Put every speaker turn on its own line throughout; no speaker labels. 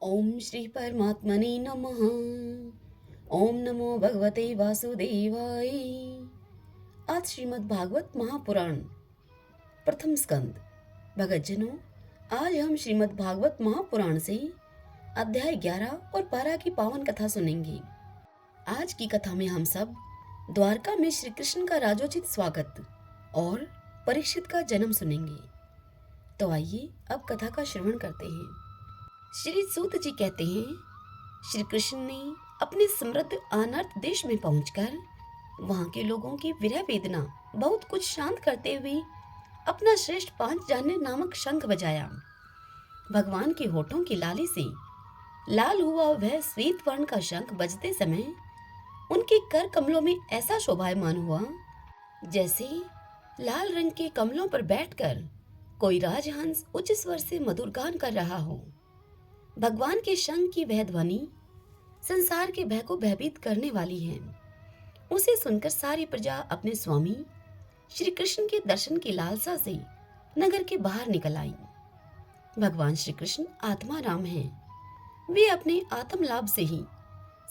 ओम श्री परमात्मने नमः। ओम नमो भगवते वासुदेवाय। आज श्रीमद् भागवत महापुराण प्रथम स्कंद। भगतजनों, आज हम श्रीमद् भागवत महापुराण से अध्याय 11 और 12 की पावन कथा सुनेंगे। आज की कथा में हम सब द्वारका में श्री कृष्ण का राजोचित स्वागत और परीक्षित का जन्म सुनेंगे। तो आइए अब कथा का श्रवण करते हैं। श्री सूत जी कहते हैं, श्री कृष्ण ने अपने समृद्ध अनर्थ देश में पहुंचकर वहां के लोगों की विरह वेदना बहुत कुछ शांत करते हुए अपना श्रेष्ठ पांच जाने नामक शंख बजाया। भगवान के होठों की लाली से लाल हुआ वह श्वेत वर्ण का शंख बजते समय उनके कर कमलों में ऐसा शोभायमान हुआ जैसे लाल रंग के कमलों पर बैठकर कोई राजहंस उच्च स्वर से मधुर गान कर रहा हो। भगवान के शंख की वह ध्वनि संसार के भय को भयभीत करने वाली है। उसे सुनकर सारी प्रजा अपने स्वामी श्री कृष्ण के दर्शन की लालसा से नगर के बाहर निकल आई। भगवान श्री कृष्ण आत्मा राम हैं। वे अपने आत्म लाभ से ही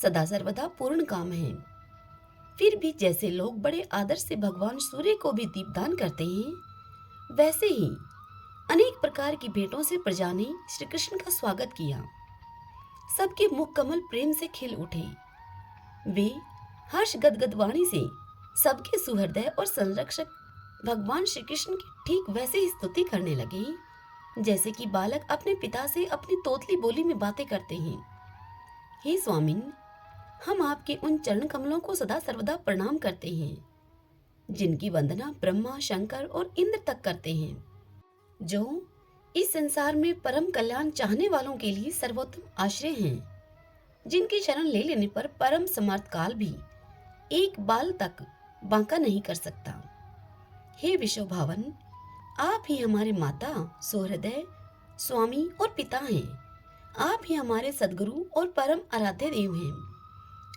सदा सर्वदा पूर्ण काम हैं। फिर भी जैसे लोग बड़े आदर से भगवान सूर्य को भी दीपदान करते हैं, वैसे ही अनेक प्रकार की भेंटों से प्रजा ने श्री कृष्ण का स्वागत किया। सबके मुख कमल प्रेम से खिल उठे। वे हर्ष गदगद वाणी से सबके सुहृदय और संरक्षक भगवान श्री कृष्ण की ठीक वैसे ही स्तुति करने लगे जैसे कि बालक अपने पिता से अपनी तोतली बोली में बातें करते हैं। हे स्वामिन, हम आपके उन चरण कमलों को सदा सर्वदा प्रणाम करते हैं जिनकी वंदना ब्रह्मा, शंकर और इंद्र तक करते हैं, जो इस संसार में परम कल्याण चाहने वालों के लिए सर्वोत्तम आश्रय हैं, जिनकी शरण ले लेने पर परम समर्थ काल भी एक बाल तक बांका नहीं कर सकता। हे विश्व भावन, आप ही हमारे माता, सुहृदय, स्वामी और पिता हैं। आप ही हमारे सद्गुरु और परम आराध्य देव हैं।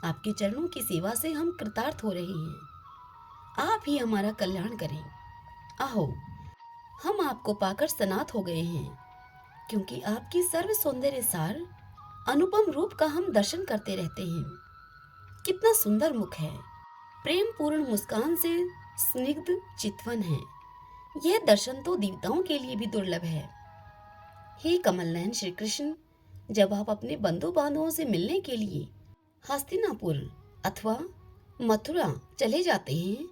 आपके चरणों की सेवा से हम कृतार्थ हो रहे हैं। आप ही हमारा कल्याण करें। आहो, हम आपको पाकर सनात हो गए हैं, क्योंकि आपकी सर्व सौंदर्य सार अनुपम रूप का हम दर्शन करते रहते हैं। कितना सुंदर मुख है, प्रेम पूर्ण मुस्कान से स्निग्ध चितवन है। यह दर्शन तो देवताओं के लिए भी दुर्लभ है। हे कमल नयन श्री कृष्ण, जब आप अपने बंधु बांधवों से मिलने के लिए हस्तिनापुर अथवा मथुरा चले जाते हैं,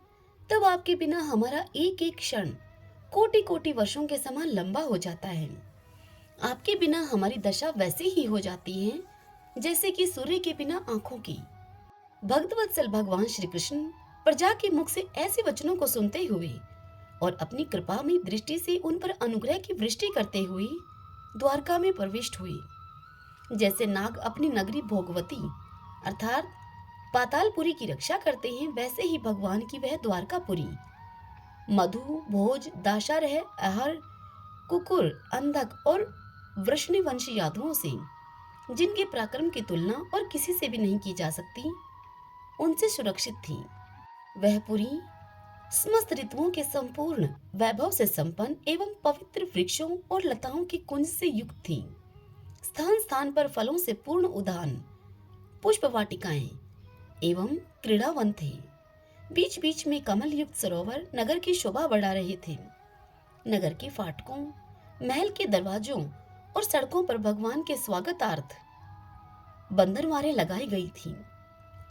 तब आपके बिना हमारा एक एक क्षण कोटि कोटि वर्षों के समान लंबा हो जाता है। आपके बिना हमारी दशा वैसे ही हो जाती है जैसे कि सूर्य के बिना आंखों की। भक्तवत्सल भगवान श्री कृष्ण प्रजा के मुख से ऐसे वचनों को सुनते हुए और अपनी कृपा में दृष्टि से उन पर अनुग्रह की वृष्टि करते हुए द्वारका में प्रविष्ट हुए। जैसे नाग अपनी नगरी भोगवती अर्थात पातालपुरी की रक्षा करते हैं, वैसे ही भगवान की वह द्वारकापुरी मधु, भोज, दाशारह, अहर, कुकुर, अंधक और वृषणिवंशी यादवों से, जिनके पराक्रम की तुलना और किसी से भी नहीं की जा सकती, उनसे सुरक्षित थी। वह पुरी समस्त ऋतुओं के संपूर्ण वैभव से संपन्न एवं पवित्र वृक्षों और लताओं के कुंज से युक्त थी। स्थान स्थान पर फलों से पूर्ण उद्यान, पुष्प वाटिकाएं एवं क्रीड़ावन थे। बीच बीच में कमल युक्त सरोवर नगर की शोभा बढ़ा रहे थे। नगर के फाटकों, महल के दरवाजों और सड़कों पर भगवान के स्वागतार्थ बंदरवारें लगाई गई थीं।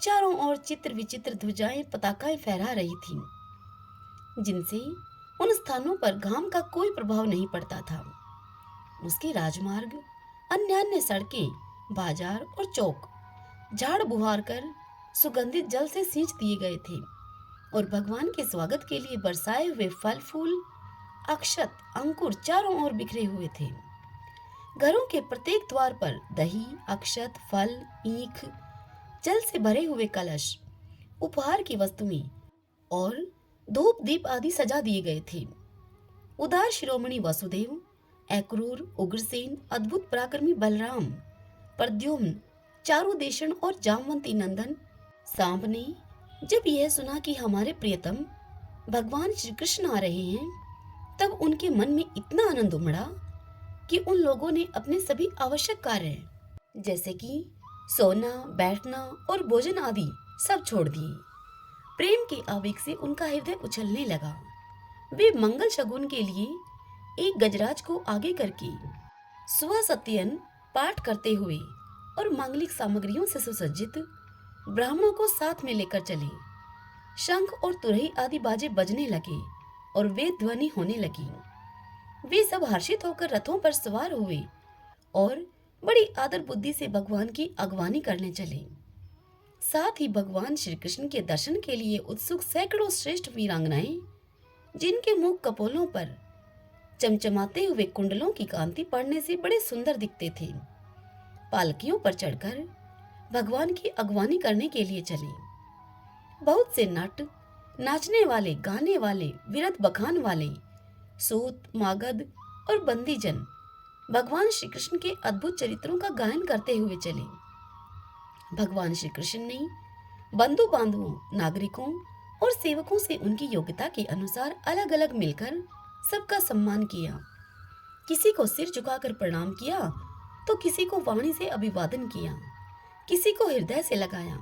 चारों ओर चित्र विचित्र ध्वजाएं, पताकाएं फहरा रही थीं, जिनसे उन स्थानों पर घाम का कोई प्रभाव नहीं पड़ता था। उसके राजमार्ग, अन्य सड़कें, बाजार और चौक झाड़ बुहार कर सुगंधित जल से सींच दिए गए थे और भगवान के स्वागत के लिए बरसाए हुए फल फूल, अक्षत, अंकुर चारों ओर बिखरे हुए थे। घरों के प्रत्येक द्वार पर दही, अक्षत, फल, ईख, जल से भरे हुए कलश, उपहार की वस्तुएं और धूप दीप आदि सजा दिए गए थे। उदार शिरोमणि वसुदेव, अक्रूर, उग्रसेन, अद्भुत पराक्रमी बलराम, प्रद्युम्न, चारुदेशन और जामवंती नंदन सांब ने जब यह सुना कि हमारे प्रियतम भगवान श्री कृष्ण आ रहे हैं, तब उनके मन में इतना आनंद उमड़ा कि उन लोगों ने अपने सभी आवश्यक कार्य जैसे कि सोना, बैठना और भोजन आदि सब छोड़ दिए। प्रेम के आवेग से उनका हृदय उछलने लगा। वे मंगल शगुन के लिए एक गजराज को आगे करके स्वसत्यन पाठ करते हुए और मांगलिक सामग्रियों से सुसज्जित ब्राह्मणों को साथ में लेकर चले। शंख और तुरही आदि बाजे बजने लगे और वेद ध्वनि होने लगी। वे सब हर्षित होकर रथों पर सवार हुए और बड़ी आदर बुद्धि से भगवान की अगवानी करने चले। साथ ही भगवान श्री कृष्ण के दर्शन के लिए उत्सुक सैकड़ों श्रेष्ठ वीरांगनाएं, जिनके मुख कपोलों पर चमचमाते हुए कुंडलों की कांति पड़ने से बड़े सुंदर दिखते थे, पालकियों पर चढ़कर भगवान की अगवानी करने के लिए चले। बहुत से नट, नाचने वाले, गाने वाले, विरत बखान वाले, सूत, मागध और बंदीजन भगवान श्री कृष्ण के अद्भुत चरित्रों का गायन करते हुए चले। भगवान श्री कृष्ण ने बंधु बांधवों, नागरिकों और सेवकों से उनकी योग्यता के अनुसार अलग अलग मिलकर सबका सम्मान किया। किसी को सिर झुकाकर प्रणाम किया तो किसी को वाणी से अभिवादन किया, किसी को हृदय से लगाया,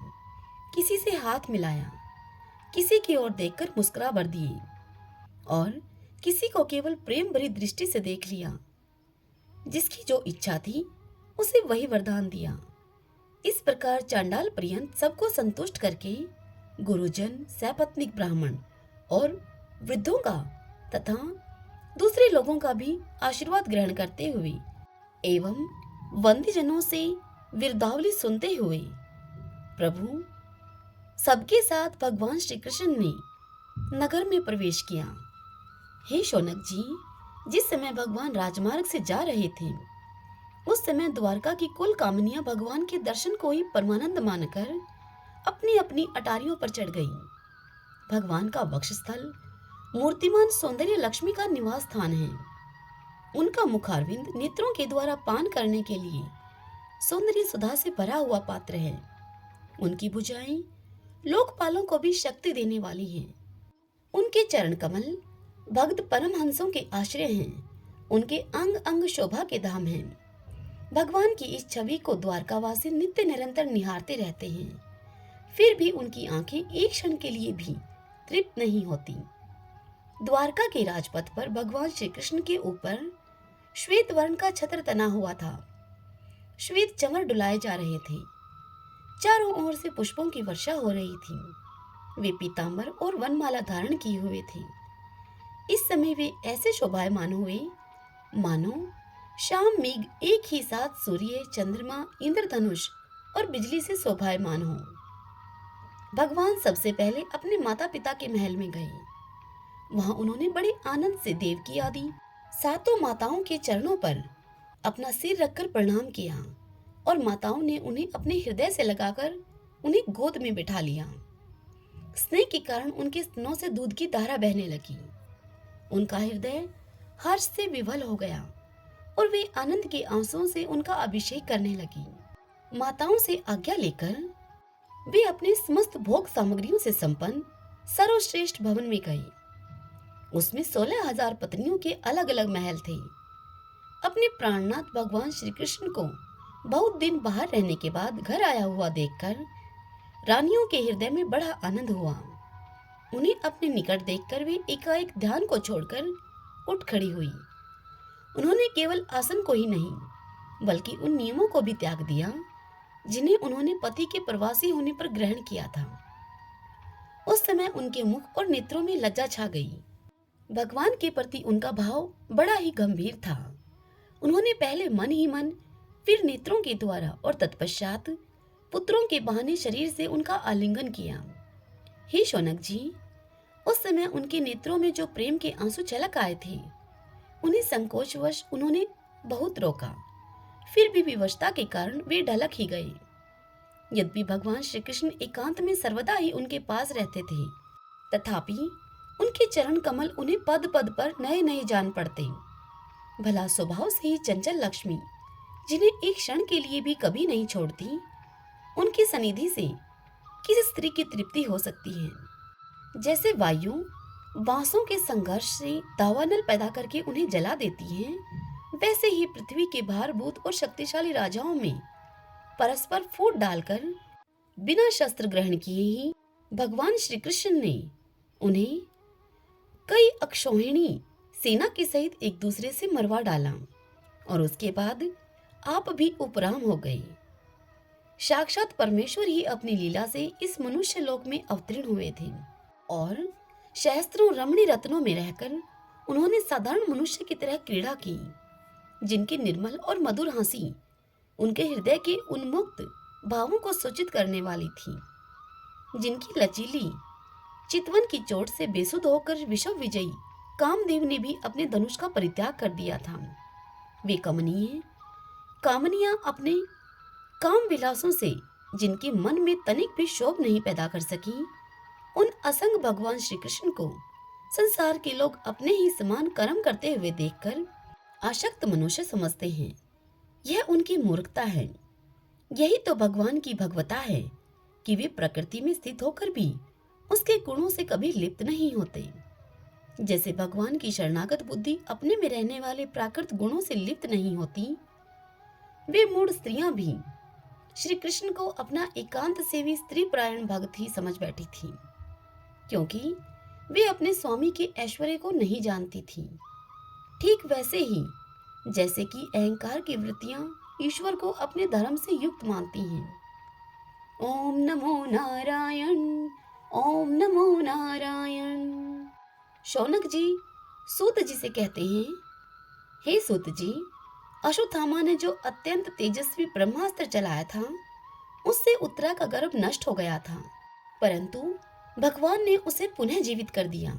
किसी से हाथ मिलाया, किसी की ओर देखकर मुस्कुरा भर दिए और किसी को केवल प्रेम भरी दृष्टि से देख लिया। जिसकी जो इच्छा थी उसे वही वरदान दिया। इस प्रकार चांडाल पर्यंत सबको संतुष्ट करके गुरुजन, सपत्नीक ब्राह्मण और वृद्धों का तथा दूसरे लोगों का भी आशीर्वाद ग्रहण करते हुए एवं वंदीजनों से विरदावली सुनते हुए प्रभु सबके साथ भगवान श्री कृष्ण ने नगर में प्रवेश किया। हे शौनक जी, जिस समय भगवान राजमार्ग से जा रहे थे उस समय द्वारका की कुल कामनियां भगवान के दर्शन को ही परमानंद मानकर अपनी अपनी अटारियों पर चढ़ गईं। भगवान का वक्षस्थल मूर्तिमान सौंदर्य लक्ष्मी का निवास स्थान है। उनका मुखारविंद नेत्रों के द्वारा पान करने के लिए सौंदर्य सुधा से भरा हुआ पात्र है। उनकी भुजाएं लोकपालों को भी शक्ति देने वाली हैं। उनके चरण कमल भक्त परमहंसों के आश्रय हैं। उनके अंग अंग शोभा के धाम हैं। भगवान की इस छवि को द्वारकावासी नित्य निरंतर निहारते रहते हैं, फिर भी उनकी आंखें एक क्षण के लिए भी तृप्त नहीं होती। द्वारका के राजपथ पर भगवान श्री कृष्ण के ऊपर श्वेत वर्ण का छत्र तना हुआ था। श्वेत चंवर डुलाए जा रहे थे। चारों ओर से पुष्पों की वर्षा हो रही थी। वे पीतांबर और वनमाला धारण किए हुए थे। इस समय वे ऐसे शोभायमान हुए मानो शाम मेघ एक ही साथ सूर्य, चंद्रमा, इंद्रधनुष और बिजली से शोभायमान हो। भगवान सबसे पहले अपने माता पिता के महल में गए। वहां उन्होंने बड़े आनंद से देवकी आदि सातों माताओं के चरणों पर अपना सिर रखकर प्रणाम किया और माताओं ने उन्हें अपने हृदय से लगाकर उन्हें गोद में बिठा लिया। स्नेह के कारण उनके स्तनों से दूध की धारा बहने लगी। उनका हृदय हर्ष से विवल हो गया और वे आनंद के आंसुओं से उनका अभिषेक करने लगी। माताओं से आज्ञा लेकर वे अपने समस्त भोग सामग्रियों से संपन्न सर्वश्रेष्ठ भवन में गए। उसमें 16,000 पत्नियों के अलग अलग महल थे। अपने प्राणनाथ भगवान श्री कृष्ण को बहुत दिन बाहर रहने के बाद घर आया हुआ देखकर रानियों के हृदय में बड़ा आनंद हुआ। उन्हें अपने निकट देखकर वे एकाएक ध्यान को छोड़कर उठ खड़ी हुई। उन्होंने केवल आसन को ही नहीं बल्कि उन नियमों को भी त्याग दिया जिन्हें उन्होंने पति के प्रवासी होने पर ग्रहण किया था। उस समय उनके मुख और नेत्रों में लज्जा छा गई। भगवान के प्रति उनका भाव बड़ा ही गंभीर था। उन्होंने पहले मन ही मन, फिर नेत्रों के द्वारा और तत्पश्चात पुत्रों के बहाने शरीर से उनका आलिंगन किया। हे शौनक जी, उस समय उनके नेत्रों में जो प्रेम के आंसू छलक आए थे उन्हें संकोचवश उन्होंने बहुत रोका, फिर भी विवशता के कारण वे ढलक ही गए। यद्यपि भगवान श्री कृष्ण एकांत में सर्वदा ही उनके पास रहते थे, तथापि उनके चरण कमल उन्हें पद पद पर नए नए जान पड़ते। भला स्वभाव से ही चंचल लक्ष्मी, जिन्हें एक क्षण के लिए भी कभी नहीं छोड़ती, उनकी सनिधि से किस स्त्री की तृप्ति हो सकती है। जैसे वायु बांसों के संघर्ष से दावानल पैदा करके उन्हें जला देती है, वैसे ही पृथ्वी के भारभूत और शक्तिशाली राजाओं में परस्पर फूट डालकर बिना शस्त्र ग्रहण किए ही भगवान श्री कृष्ण ने उन्हें कई अक्षौहिणी सेना के सहित एक दूसरे से मरवा डाला और उसके बाद आप भी उपराम हो गए। साक्षात परमेश्वर ही अपनी लीला से इस मनुष्य लोक में अवतीर्ण हुए थे और सहस्त्रों रमणी रत्नों में रहकर उन्होंने साधारण मनुष्य की तरह क्रीड़ा की, जिनकी निर्मल और मधुर हंसी उनके हृदय के उन्मुक्त भावों को सूचित करने वाली थी, जिनकी लचीली चितवन की चोट से बेसुध होकर विश्व विजयी कामदेव ने भी अपने धनुष का परित्याग कर दिया था। वे कमनीय कामनियां अपने काम विलासों से जिनके मन में तनिक भी शोभ नहीं पैदा कर सकी, उन असंग भगवान श्री कृष्ण को संसार के लोग अपने ही समान कर्म करते हुए देखकर आसक्त मनुष्य समझते हैं। यह उनकी मूर्खता है। यही तो भगवान की भगवता है कि वे प्रकृति में स्थित होकर भी उसके गुणों से कभी लिप्त नहीं होते। जैसे भगवान की शरणागत बुद्धि अपने में रहने वाले प्राकृत गुणों से लिप्त नहीं होती, वे मूढ़ स्त्रियां भी श्री कृष्ण को अपना एकांत सेवी स्त्री परायण भक्त ही समझ बैठी थी, क्योंकि वे अपने स्वामी के ऐश्वर्य को नहीं जानती थी। ठीक वैसे ही जैसे कि अहंकार की वृत्तियां ईश्वर को अपने धर्म से युक्त मानती हैं। ओम नमो नारायण, ओम नमो नारायण। शौनक जी सूत जी से कहते हैं, हे सूत जी, अश्वत्थामा ने जो अत्यंत तेजस्वी ब्रह्मास्त्र चलाया था, उससे उत्तरा का गर्भ नष्ट हो गया था, परंतु भगवान ने उसे पुनः जीवित कर दिया।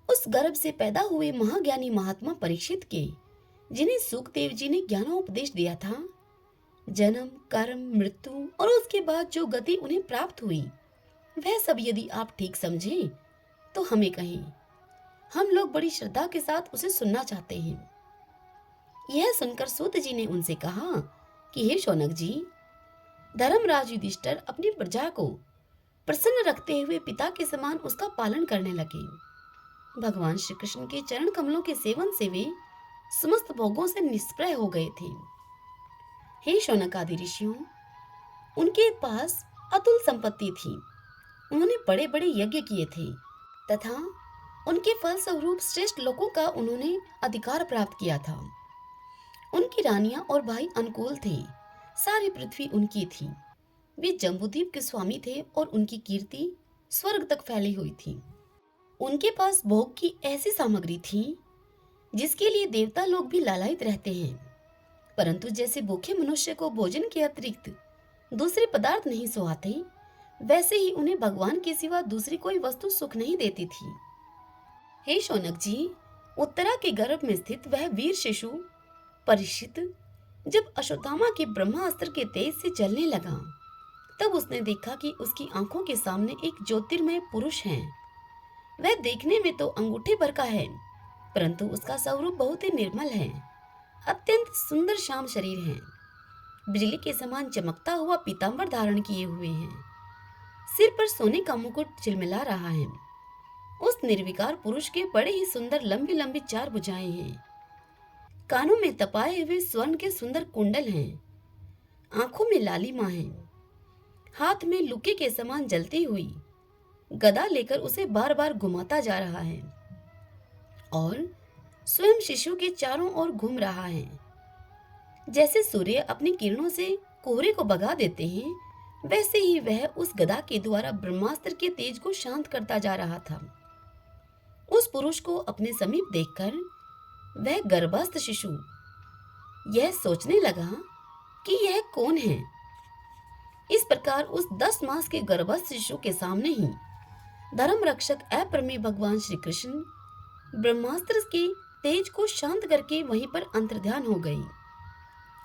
उस गर्भ से पैदा हुए महाज्ञानी महात्मा परीक्षित के, जिन्हें सुखदेव जी ने ज्ञानोपदेश दिया था, जन्म, कर्म, मृत्यु और उसके बाद जो गति उन्हें प्राप्त हुई, वह सब यदि आप ठीक समझें तो हमें कहें। हम लोग बड़ी श्रद्धा के साथ उसे सुनना चाहते हैं। यह सुनकर सूत जी ने उनसे कहा कि हे शौनक जी, धर्मराज युधिष्ठिर अपनी प्रजा को प्रसन्न रखते हुए पिता के समान उसका पालन करने लगे। भगवान श्री कृष्ण के चरण कमलों के सेवन से वे समस्त भोगों से निष्प्रय हो गए थे। हे शौनकादि ऋषियों, उनके पास अतुल संपत्ति थी। उन्होंने बड़े बड़े यज्ञ किए थे तथा उनके फल स्वरूप श्रेष्ठ लोगों का उन्होंने अधिकार प्राप्त किया था। उनकी रानियां और भाई अनुकूल थे। सारी पृथ्वी उनकी थी। वे जम्बूद्वीप के स्वामी थे और उनकी कीर्ति स्वर्ग तक फैली हुई थी। उनके पास भोग की ऐसी सामग्री थी जिसके लिए देवता लोग भी लालायित रहते हैं, परंतु जैसे भूखे मनुष्य को भोजन के अतिरिक्त दूसरे पदार्थ नहीं सुहाते, वैसे ही उन्हें भगवान के सिवा दूसरी कोई वस्तु सुख नहीं देती थी। हे शौनक जी, उत्तरा के गर्भ में स्थित वह वीर शिशु परीक्षित जब अश्वत्थामा के ब्रह्मास्त्र के तेज से जलने लगा, तब उसने देखा कि उसकी आंखों के सामने एक ज्योतिर्मय पुरुष है। वह देखने में तो अंगूठे भर का है, परंतु उसका स्वरूप बहुत ही निर्मल है। अत्यंत सुंदर श्याम शरीर है। बिजली के समान चमकता हुआ पीतांबर धारण किए हुए हैं। सिर पर सोने का मुकुट चिलमिला रहा है। उस निर्विकार पुरुष के बड़े ही सुंदर लंबी लंबी 4 भुजाएं हैं। कानों में तपाए हुए स्वर्ण के सुंदर कुंडल हैं। आंखों में लालिमा है। हाथ में लुके के समान जलती हुई गदा लेकर उसे बार बार घुमाता जा रहा है और स्वयं शिशु के चारों ओर घूम रहा है। जैसे सूर्य अपनी किरणों से कोहरे को भगा देते हैं, वैसे ही वह उस गदा के द्वारा ब्रह्मास्त्र के तेज को शांत करता जा रहा था। उस पुरुष को अपने समीप देखकर वह गर्भस्थ शिशु यह सोचने लगा कि यह कौन है। इस प्रकार उस 10 मास के गर्भस्थ शिशु के सामने ही धर्म रक्षक अप्रमेय भगवान श्री कृष्ण ब्रह्मास्त्र के तेज को शांत करके वहीं पर अंतर्ध्यान हो गई।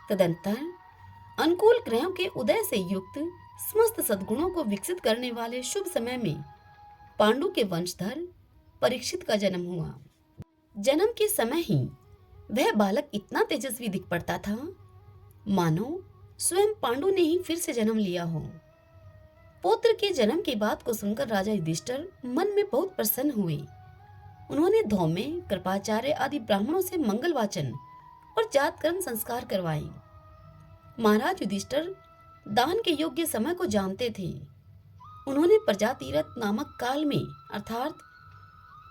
तदंतर अनुकूल ग्रहों के उदय से युक्त समस्त सद्गुणों को विकसित करने वाले शुभ समय में पांडु के वंशधर परीक्षित का जन्म हुआ। जन्म के समय ही वह बालक इतना तेजस्वी दिख पड़ता था, मानो स्वयं पांडु ने ही फिर से जन्म लिया हो। पुत्र के जन्म की बात को सुनकर राजा युधिष्ठिर मन में बहुत प्रसन्न हुए। उन्होंने धौम्य, कृपाचार्य आदि ब्राह्मणों से मंगल वाचन और जात कर्म संस्कार करवाए। महाराज युधिष्ठिर दान के योग्य समय को जानते थे। उन्होंने प्रजातीरथ नामक काल में अर्थात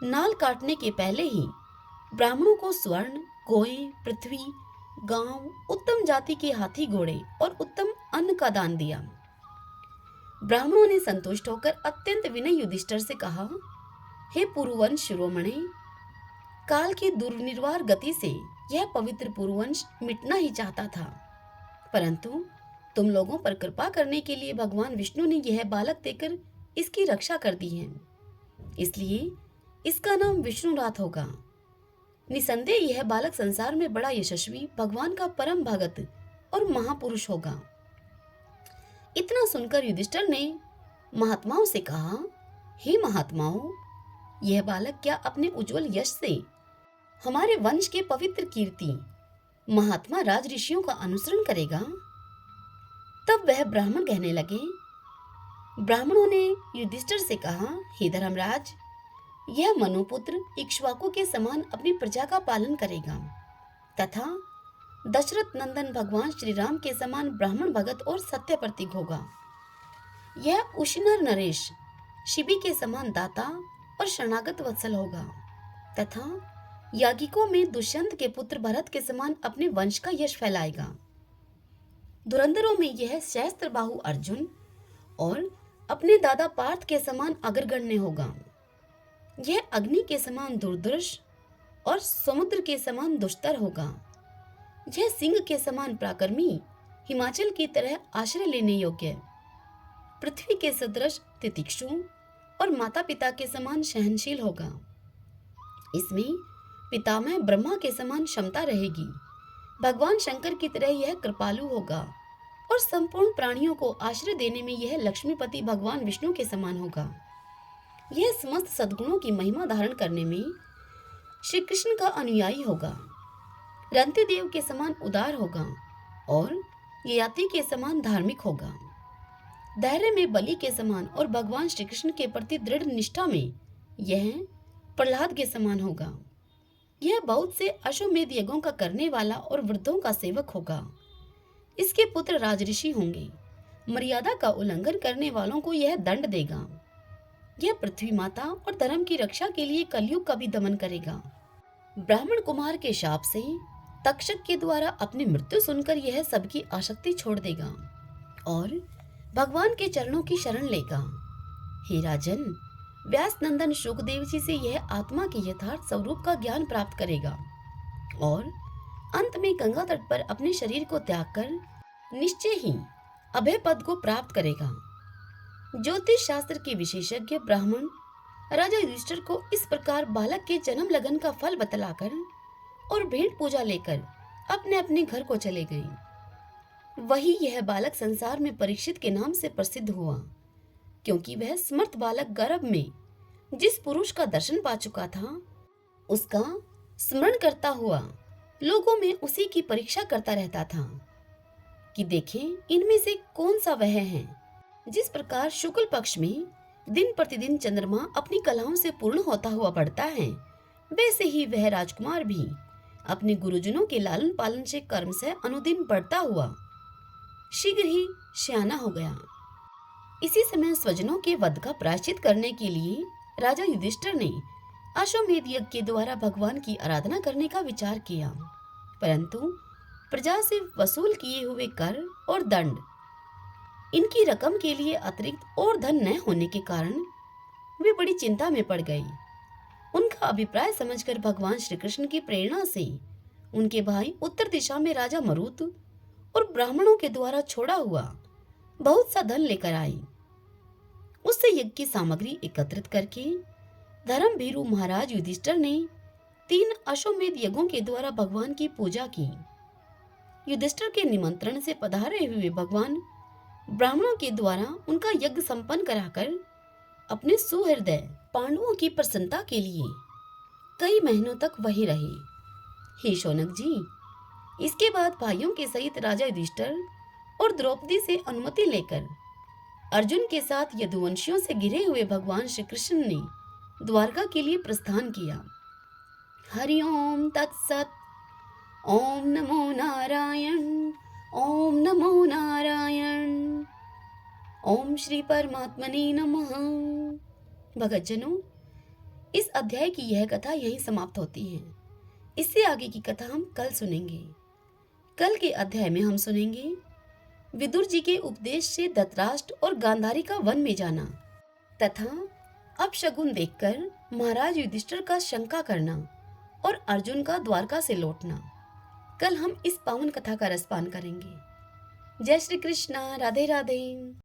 नाल काटने के पहले ही ब्राह्मणों को स्वर्ण, गोए, पृथ्वी, गांव, उत्तम जाति के हाथी घोड़े और उत्तम अन्न का दान दिया। ब्राह्मणों ने संतुष्ट होकर अत्यंत विनय युधिष्ठिर से कहा, हे पुरुवंश शिरोमणि, काल की दुर्निर्वार गति से यह पवित्र पुरुवंश मिटना ही चाहता था, परंतु तुम लोगों पर कृपा करने के लिए भगवान विष्णु ने यह बालक देकर इसकी रक्षा कर दी है, इसलिए इसका नाम विष्णुनाथ होगा। निसंदेह यह बालक संसार में बड़ा यशस्वी, भगवान का परम भगत और महापुरुष होगा। इतना सुनकर युधिष्ठिर ने महात्माओं से कहा, हे महात्माओं, यह बालक क्या अपने उज्जवल यश से हमारे वंश के पवित्र कीर्ति महात्मा राज ऋषियों का अनुसरण करेगा? तब वह ब्राह्मण कहने लगे। ब्राह्मणों ने युधिष्ठिर से कहा, हे धर्मराज, यह मनुपुत्र इक्ष्वाकु के समान अपनी प्रजा का पालन करेगा तथा दशरथ नंदन भगवान श्री राम के समान ब्राह्मण भगत और सत्य प्रतीक होगा। यह उशनर नरेश शिबी के समान दाता और शरणागत वत्सल होगा तथा याज्ञिकों में दुष्यंत के पुत्र भरत के समान अपने वंश का यश फैलाएगा। धुरंधरों में यह सहस्त्र बाहु अर्जुन और अपने दादा पार्थ के समान अग्रगण्य होगा। यह अग्नि के समान दुर्धर्ष और समुद्र के समान दुष्तर होगा। यह सिंह के समान पराक्रमी, हिमाचल की तरह आश्रय लेने योग्य, पृथ्वी के सदृश तितिक्षु और माता पिता के समान सहनशील होगा। इसमें पितामह ब्रह्मा के समान क्षमता रहेगी। भगवान शंकर की तरह यह कृपालु होगा और संपूर्ण प्राणियों को आश्रय देने में यह लक्ष्मीपति भगवान विष्णु के समान होगा। यह समस्त सद्गुणों की महिमा धारण करने में श्री कृष्ण का अनुयायी होगा। रंतिदेव के समान उदार होगा और ययाति के समान धार्मिक होगा। धैर्य में बलि के समान और भगवान श्री कृष्ण के प्रति दृढ़ निष्ठा में यह प्रहलाद के समान होगा। यह बहुत से अश्वमेध यज्ञों का करने वाला और वृद्धों का सेवक होगा। इसके पुत्र राजऋषि होंगे। मर्यादा का उल्लंघन करने वालों को यह दंड देगा। यह पृथ्वी माता और धर्म की रक्षा के लिए कलयुग का भी दमन करेगा। ब्राह्मण कुमार के शाप से तक्षक के द्वारा अपनी मृत्यु सुनकर यह सबकी आसक्ति छोड़ देगा और भगवान के चरणों की शरण लेगा। हे राजन, व्यास नंदन शुकदेव जी से यह आत्मा के यथार्थ स्वरूप का ज्ञान प्राप्त करेगा और अंत में गंगा तट पर अपने शरीर को त्याग कर निश्चय ही अभय पद को प्राप्त करेगा। ज्योतिष शास्त्र के विशेषज्ञ ब्राह्मण राजा युधिष्ठिर को इस प्रकार बालक के जन्म लगन का फल बतलाकर और भेंट पूजा लेकर अपने अपने घर को चले गए। वही यह बालक संसार में परीक्षित के नाम से प्रसिद्ध हुआ, क्योंकि वह समर्थ बालक गर्भ में जिस पुरुष का दर्शन पा चुका था, उसका स्मरण करता हुआ लोगों में उसी की परीक्षा करता रहता था कि देखें इनमें से कौन सा वह है। जिस प्रकार शुक्ल पक्ष में दिन प्रतिदिन चंद्रमा अपनी कलाओं से पूर्ण होता हुआ बढ़ता है, वैसे ही वह राजकुमार भी अपने गुरुजनों के लालन पालन से कर्म से अनुदिन बढ़ता हुआ शीघ्र ही श्याना हो गया। इसी समय स्वजनों के वध का प्रायश्चित करने के लिए राजा युधिष्ठिर ने अश्वमेध यज्ञ के द्वारा भगवान की आराधना करने का विचार किया, परंतु प्रजा से वसूल किए हुए कर और दंड, इनकी रकम के लिए अतिरिक्त और धन न होने के कारण वे बड़ी चिंता में पड़ गए। उनका अभिप्राय समझकर भगवान श्री कृष्ण की प्रेरणा से उनके भाई उत्तर दिशा में राजा मरुत और ब्राह्मणों के द्वारा छोड़ा हुआ बहुत सा धन लेकर आए। उससे यज्ञ की सामग्री एकत्रित करके धर्म भीरू महाराज युधिष्ठिर ने 3 अश्वमेध यज्ञों के द्वारा भगवान की पूजा की। युधिष्ठिर के निमंत्रण से पधारे हुए भगवान ब्राह्मणों के द्वारा उनका यज्ञ संपन्न कराकर अपने सुहृदय पांडवों की प्रसन्नता के लिए कई महीनों तक वहीं रहे। हे शौनक जी, इसके बाद भाइयों के सहित राजा युधिष्ठिर और द्रौपदी से अनुमति लेकर अर्जुन के साथ यदुवंशियों से घिरे हुए भगवान श्री कृष्ण ने द्वारका के लिए प्रस्थान किया। हरि ओम तत्सत। ओम नमो नारायण। ओम नमो नारायण। ओम श्री परमात्मने नमः। भगतजनों, इस अध्याय की यह कथा यहीं समाप्त होती है। इससे आगे की कथा हम कल सुनेंगे। कल के अध्याय में हम सुनेंगे विदुर जी के उपदेश से धृतराष्ट्र और गांधारी का वन में जाना तथा अपशगुन देखकर महाराज युधिष्ठिर का शंका करना और अर्जुन का द्वारका से लौटना। कल हम इस पावन कथा का रसपान करेंगे। जय श्री कृष्णा। राधे राधे।